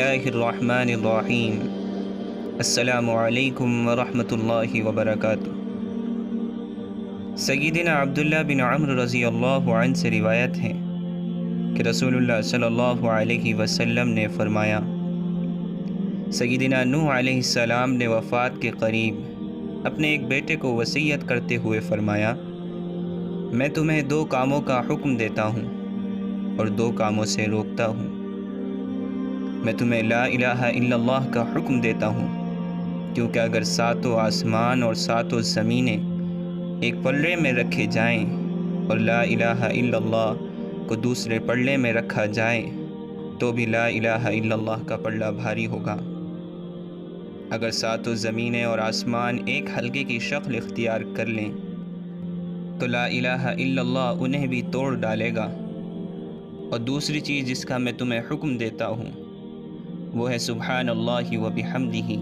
اللہ الرحمن الرحیم۔ السلام علیکم ورحمۃ اللہ وبرکاتہ۔ سیدنا عبداللہ بن عمرو رضی اللہ عنہ سے روایت ہے کہ رسول اللہ صلی اللہ علیہ وسلم نے فرمایا، سیدنا نوح علیہ السلام نے وفات کے قریب اپنے ایک بیٹے کو وصیت کرتے ہوئے فرمایا، میں تمہیں 2 کاموں کا حکم دیتا ہوں اور 2 کاموں سے روکتا ہوں۔ میں تمہیں لا الہ الا اللہ کا حکم دیتا ہوں، کیونکہ اگر 7 آسمان اور 7 زمینیں ایک پلڑے میں رکھے جائیں اور لا الہ الا اللہ کو دوسرے پلڑے میں رکھا جائے تو بھی لا الہ الا اللہ کا پلڑا بھاری ہوگا۔ اگر 7 زمینیں اور آسمان ایک حلقے کی شکل اختیار کر لیں تو لا الہ الا اللہ انہیں بھی توڑ ڈالے گا۔ اور دوسری چیز جس کا میں تمہیں حکم دیتا ہوں وہ ہے سبحان اللہ و بحمدہ۔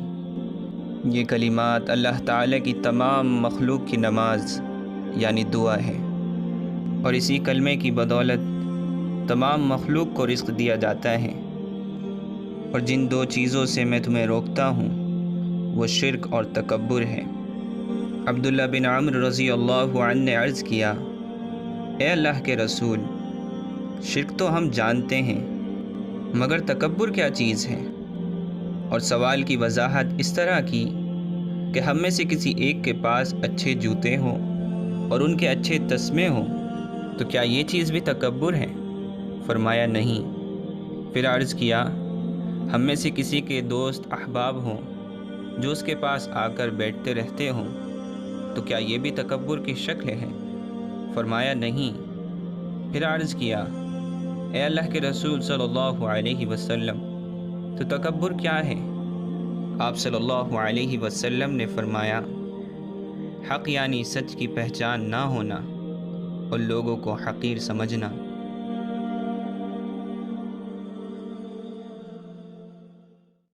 یہ کلمات اللہ تعالیٰ کی تمام مخلوق کی نماز یعنی دعا ہے، اور اسی کلمے کی بدولت تمام مخلوق کو رزق دیا جاتا ہے۔ اور جن 2 چیزوں سے میں تمہیں روکتا ہوں وہ شرک اور تکبر ہے۔ عبداللہ بن عمرو رضی اللہ عنہ نے عرض کیا، اے اللہ کے رسول، شرک تو ہم جانتے ہیں، مگر تکبر کیا چیز ہے؟ اور سوال کی وضاحت اس طرح کی کہ ہم میں سے کسی ایک کے پاس اچھے جوتے ہوں اور ان کے اچھے تسمے ہوں تو کیا یہ چیز بھی تکبر ہے؟ فرمایا نہیں۔ پھر عرض کیا، ہم میں سے کسی کے دوست احباب ہوں جو اس کے پاس آ کر بیٹھتے رہتے ہوں تو کیا یہ بھی تکبر کی شکل ہے؟ فرمایا نہیں۔ پھر عرض کیا، اے اللہ کے رسول صلی اللہ علیہ وسلم، تو تکبر کیا ہے؟ آپ صلی اللہ علیہ وسلم نے فرمایا، حق یعنی سچ کی پہچان نہ ہونا اور لوگوں کو حقیر سمجھنا۔